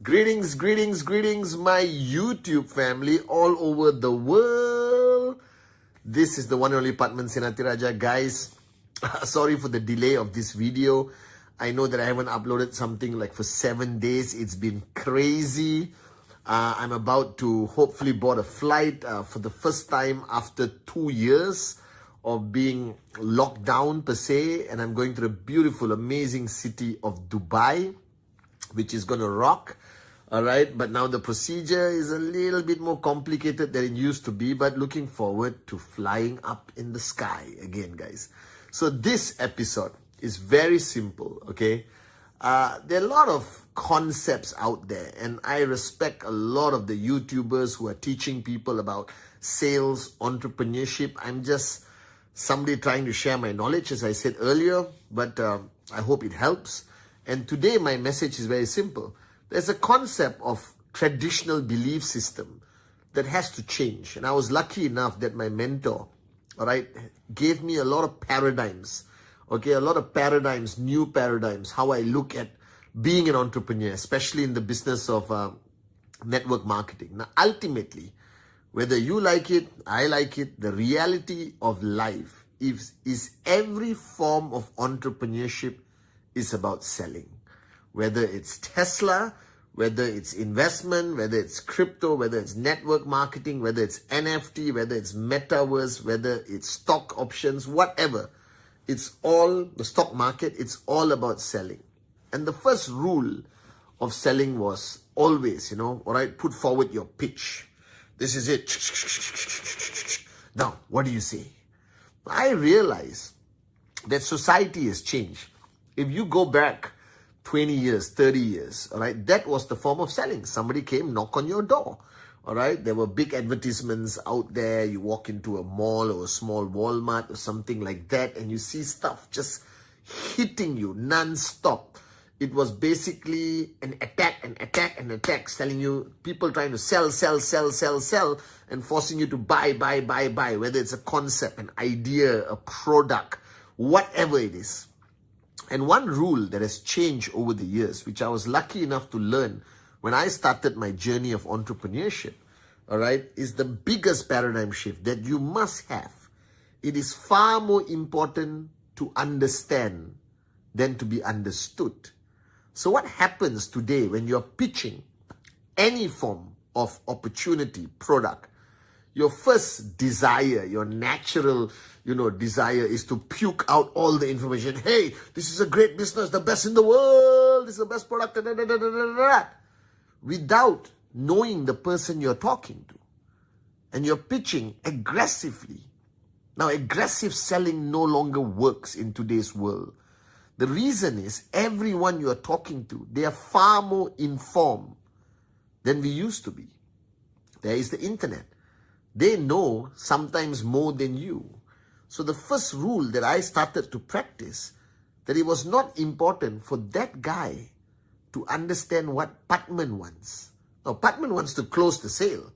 Greetings, my YouTube family all over the world. This is the one and only Patman Senatiraja. Guys, sorry for the delay of this video. I know that I haven't uploaded something like for 7 days. It's been crazy. I'm about to hopefully board a flight for the first time after 2 years of being locked down per se. And I'm going to the beautiful, amazing city of Dubai, which is going to rock. All right, but now the procedure is a little bit more complicated than it used to be, but looking forward to flying up in the sky again, guys. So this episode is very simple, okay? There are a lot of concepts out there, and I respect a lot of the YouTubers who are teaching people about sales, entrepreneurship. I'm just somebody trying to share my knowledge, as I said earlier, but I hope it helps. And today my message is very simple. There's a concept of traditional belief system that has to change. And I was lucky enough that my mentor, all right, gave me a lot of paradigms, okay, a lot of paradigms, new paradigms, how I look at being an entrepreneur, especially in the business of network marketing. Now, ultimately, whether you like it, I like it, the reality of life is every form of entrepreneurship is about selling. Whether it's Tesla, whether it's investment, whether it's crypto, whether it's network marketing, whether it's NFT, whether it's metaverse, whether it's stock options, whatever. It's all, the stock market, it's all about selling. And the first rule of selling was always, all right, put forward your pitch. This is it. Now, what do you say? I realize that society has changed. If you go back 20 years, 30 years, all right, that was the form of selling. Somebody came, knock on your door, all right? There were big advertisements out there. You walk into a mall or a small Walmart or something like that, and you see stuff just hitting you non-stop. It was basically an attack, selling you, people trying to sell, and forcing you to buy, whether it's a concept, an idea, a product, whatever it is. And one rule that has changed over the years, which I was lucky enough to learn when I started my journey of entrepreneurship, all right, is the biggest paradigm shift that you must have. It is far more important to understand than to be understood. So what happens today when you're pitching any form of opportunity, product? Your first desire, your natural, desire is to puke out all the information. Hey, this is a great business, the best in the world. This is the best product, without knowing the person you're talking to. And you're pitching aggressively. Now, aggressive selling no longer works in today's world. The reason is everyone you're talking to, they are far more informed than we used to be. There is the internet. They know sometimes more than you. So the first rule that I started to practice, that it was not important for that guy to understand what Patman wants. Now, Patman wants to close the sale.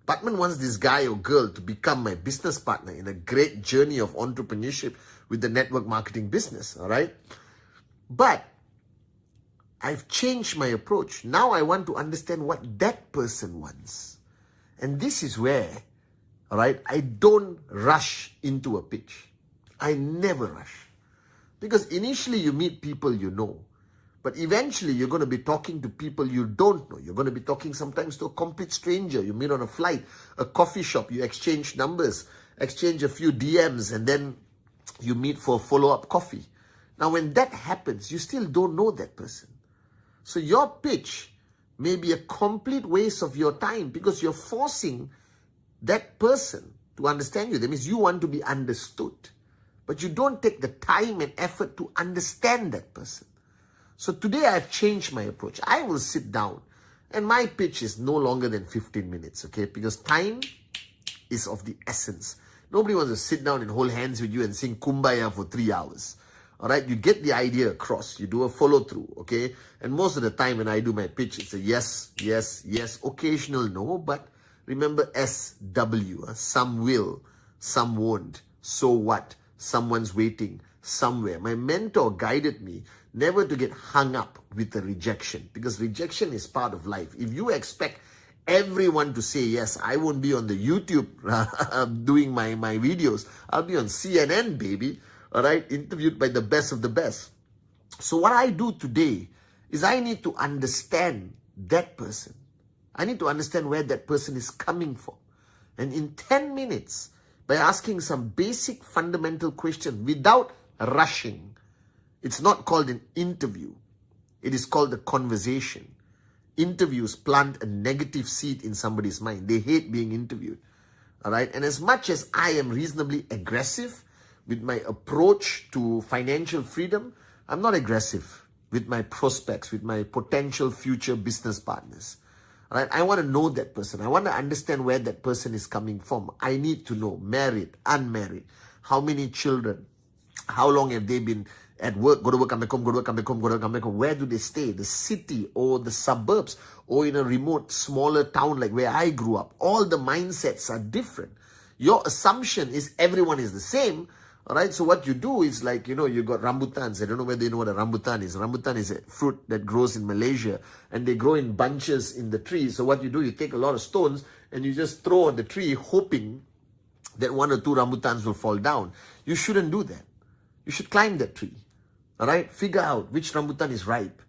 Patman wants this guy or girl to become my business partner in a great journey of entrepreneurship with the network marketing business, all right? But I've changed my approach. Now I want to understand what that person wants. And this is where, all right, I don't rush into a pitch. I never rush. Because initially you meet people you know. But eventually you're going to be talking to people you don't know. You're going to be talking sometimes to a complete stranger. You meet on a flight, a coffee shop, you exchange numbers, exchange a few DMs, and then you meet for a follow-up coffee. Now when that happens, you still don't know that person. So your pitch may be a complete waste of your time because you're forcing that person to understand you. That means you want to be understood, but you don't take the time and effort to understand that person. So today I've changed my approach. I will sit down and my pitch is no longer than 15 minutes, okay? Because time is of the essence. Nobody wants to sit down and hold hands with you and sing Kumbaya for 3 hours. All right, you get the idea across. You do a follow through, okay? And most of the time when I do my pitch, it's a yes, occasional no, but remember SW, some will, some won't, so what, someone's waiting, somewhere. My mentor guided me never to get hung up with the rejection, because rejection is part of life. If you expect everyone to say yes, I won't be on the YouTube doing my videos. I'll be on CNN, baby. All right, interviewed by the best of the best. So what I do today is I need to understand that person. I need to understand where that person is coming from. And in 10 minutes, by asking some basic fundamental question without rushing, it's not called an interview. It is called a conversation. Interviews plant a negative seed in somebody's mind. They hate being interviewed. All right. And as much as I am reasonably aggressive with my approach to financial freedom, I'm not aggressive with my prospects, with my potential future business partners. All right. I want to know that person. I want to understand where that person is coming from. I need to know, married, unmarried, how many children, how long have they been at work, go to work, come back home, go to work, come back home, go to work, come back home. Where do they stay? The city or the suburbs or in a remote, smaller town like where I grew up. All the mindsets are different. Your assumption is everyone is the same. All right. So what you do is like, you got rambutans. I don't know whether you know what a rambutan is. Rambutan is a fruit that grows in Malaysia and they grow in bunches in the tree. So what you do, you take a lot of stones and you just throw on the tree hoping that 1 or 2 rambutans will fall down. You shouldn't do that. You should climb that tree. All right, figure out which rambutan is ripe.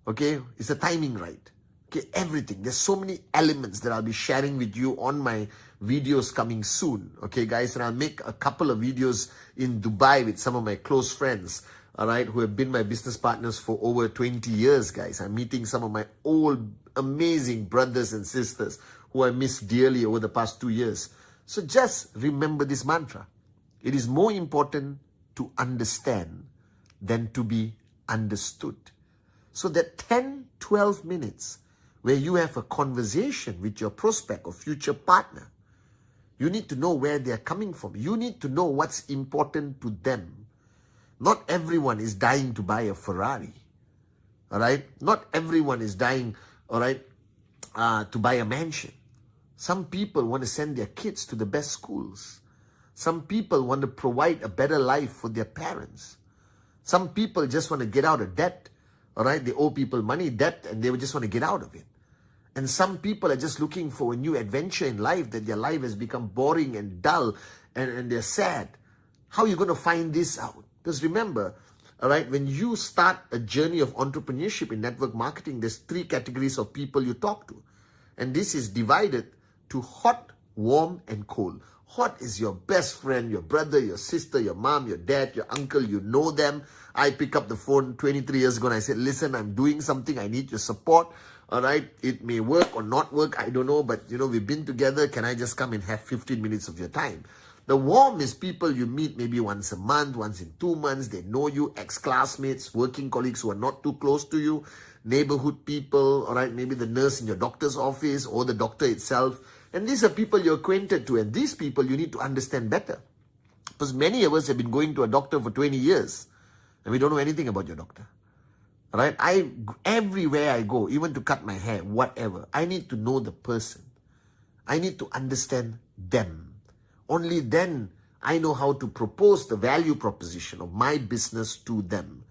Okay, is the timing right? Okay, everything. There's so many elements that I'll be sharing with you on my videos coming soon. Okay, guys, and I'll make a couple of videos in Dubai with some of my close friends. All right, who have been my business partners for over 20 years, guys. I'm meeting some of my old amazing brothers and sisters who I miss dearly over the past 2 years. So just remember this mantra. It is more important to understand than to be understood. So that 10, 12 minutes where you have a conversation with your prospect or future partner, you need to know where they're coming from. You need to know what's important to them. Not everyone is dying to buy a Ferrari. All right? Not everyone is dying, all right, to buy a mansion. Some people want to send their kids to the best schools. Some people want to provide a better life for their parents. Some people just want to get out of debt. All right, they owe people money, debt, and they just want to get out of it. And some people are just looking for a new adventure in life, that their life has become boring and dull and they're sad. How are you going to find this out? Because remember, all right, when you start a journey of entrepreneurship in network marketing, there's 3 categories of people you talk to. And this is divided to hot, warm, and cold. Hot is your best friend, your brother, your sister, your mom, your dad, your uncle. You know them. I pick up the phone 23 years ago and I said, listen, I'm doing something. I need your support. All right. It may work or not work. I don't know. But, we've been together. Can I just come and have 15 minutes of your time? The warm is people you meet maybe once a month, once in 2 months. They know you, ex-classmates, working colleagues who are not too close to you, neighborhood people, all right, maybe the nurse in your doctor's office or the doctor itself. And these are people you're acquainted to, and these people you need to understand better. Because many of us have been going to a doctor for 20 years, and we don't know anything about your doctor. All right? Everywhere I go, even to cut my hair, whatever, I need to know the person. I need to understand them. Only then I know how to propose the value proposition of my business to them.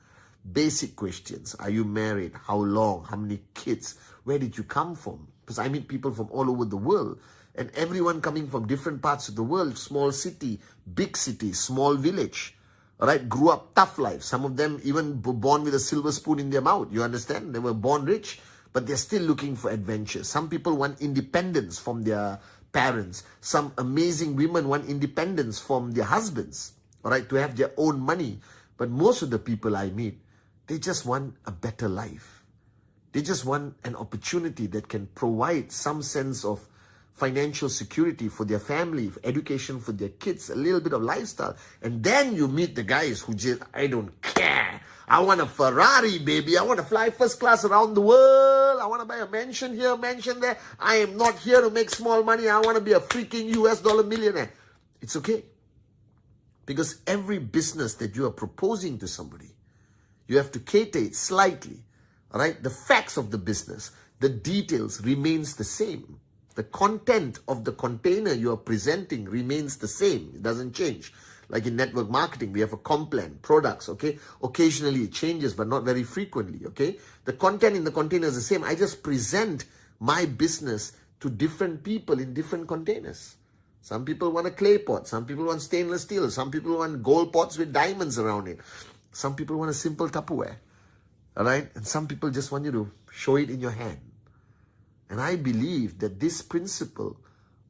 Basic questions. Are you married? How long? How many kids? Where did you come from? Because I meet people from all over the world, and everyone coming from different parts of the world, small city, big city, small village, all right, grew up tough life. Some of them even were born with a silver spoon in their mouth. You understand? They were born rich, but they're still looking for adventure. Some people want independence from their parents. Some amazing women want independence from their husbands, all right, to have their own money. But most of the people I meet, they just want a better life. They just want an opportunity that can provide some sense of financial security for their family, education for their kids, a little bit of lifestyle. And then you meet the guys who just, I don't care. I want a Ferrari, baby. I want to fly first class around the world. I want to buy a mansion here, mansion there. I am not here to make small money. I want to be a freaking US dollar millionaire. It's okay. Because every business that you are proposing to somebody, you have to cater it slightly. All right, the facts of the business, the details remains the same. The content of the container you are presenting remains the same. It doesn't change. Like in network marketing, we have a comp plan, products, okay? Occasionally it changes, but not very frequently, okay? The content in the container is the same. I just present my business to different people in different containers. Some people want a clay pot. Some people want stainless steel. Some people want gold pots with diamonds around it. Some people want a simple Tupperware. All right? And some people just want you to show it in your hand. And I believe that this principle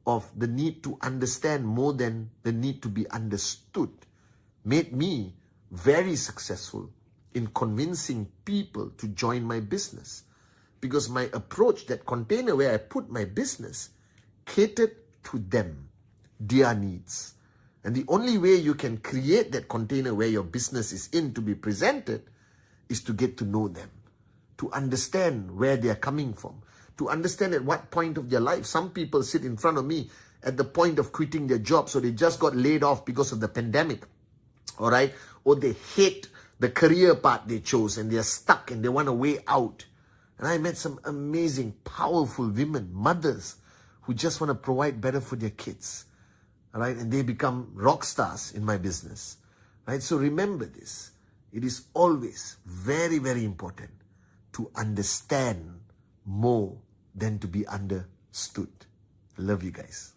of the need to understand more than the need to be understood made me very successful in convincing people to join my business. Because my approach, that container where I put my business, catered to them, their needs. And the only way you can create that container where your business is in to be presented is to get to know them, to understand where they are coming from, to understand at what point of their life. Some people sit in front of me at the point of quitting their job, so they just got laid off because of the pandemic, all right? Or they hate the career path they chose and they're stuck and they want a way out. And I met some amazing, powerful women, mothers, who just want to provide better for their kids, all right? And they become rock stars in my business, right? So remember this. It is always very, very important to understand more than to be understood. I love you guys.